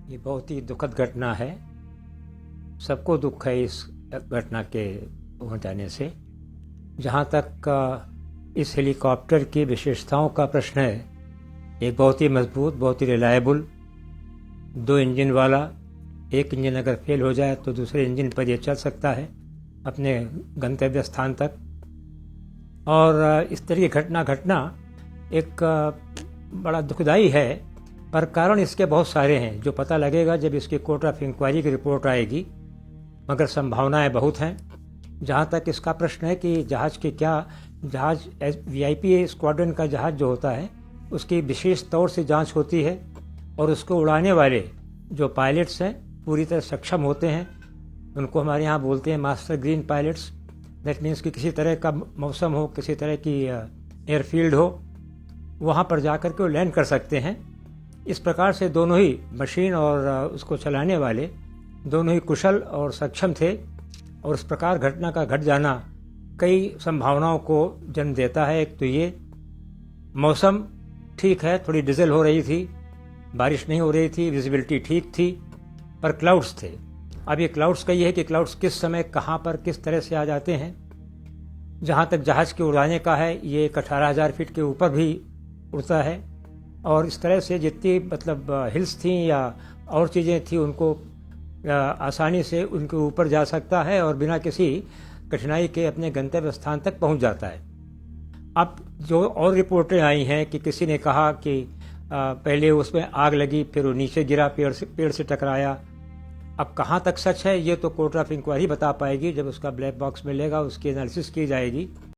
ये बहुत ही दुखद घटना है। सबको दुख है इस घटना के हो जाने से। जहाँ तक इस हेलीकॉप्टर की विशेषताओं का प्रश्न है, एक बहुत ही मजबूत, बहुत ही रिलायबल 2 इंजन वाला। एक इंजन अगर फेल हो जाए तो दूसरे इंजन पर यह चल सकता है अपने गंतव्य स्थान तक। और इस तरह की घटना घटना एक बड़ा दुखदाई है, पर कारण इसके बहुत सारे हैं जो पता लगेगा जब इसकी कोर्ट ऑफ इंक्वायरी की रिपोर्ट आएगी, मगर संभावनाएं बहुत हैं। जहाँ तक इसका प्रश्न है कि जहाज़ VIP स्क्वाड्रन का जहाज़ जो होता है उसकी विशेष तौर से जांच होती है और उसको उड़ाने वाले जो पायलट्स हैं पूरी तरह सक्षम होते हैं। उनको हमारे यहाँ बोलते हैं master green pilots. That means कि किसी तरह का मौसम हो, किसी तरह की एयरफील्ड हो, वहाँ पर जाकर के वो लैंड कर सकते हैं। इस प्रकार से दोनों ही मशीन और उसको चलाने वाले दोनों ही कुशल और सक्षम थे, और इस प्रकार घटना का घट जाना कई संभावनाओं को जन्म देता है। एक तो ये मौसम ठीक है, थोड़ी डिज़ल हो रही थी, बारिश नहीं हो रही थी, विजिबिलिटी ठीक थी, पर क्लाउड्स थे। अब ये क्लाउड्स का ये है कि क्लाउड्स किस समय कहाँ पर किस तरह से आ जाते हैं। जहाँ तक जहाज़ के उड़ाने का है, ये 18,000 फीट के ऊपर भी उड़ता है, और इस तरह से जितनी मतलब हिल्स थी या और चीज़ें थी उनको आसानी से उनके ऊपर जा सकता है और बिना किसी कठिनाई के अपने गंतव्य स्थान तक पहुंच जाता है। अब जो और रिपोर्टें आई हैं कि किसी ने कहा कि पहले उसमें आग लगी, फिर वो नीचे गिरा, पेड़ से टकराया। अब कहाँ तक सच है ये तो कोर्ट ऑफ इंक्वायरी बता पाएगी, जब उसका ब्लैक बॉक्स मिलेगा उसकी एनालिसिस की जाएगी।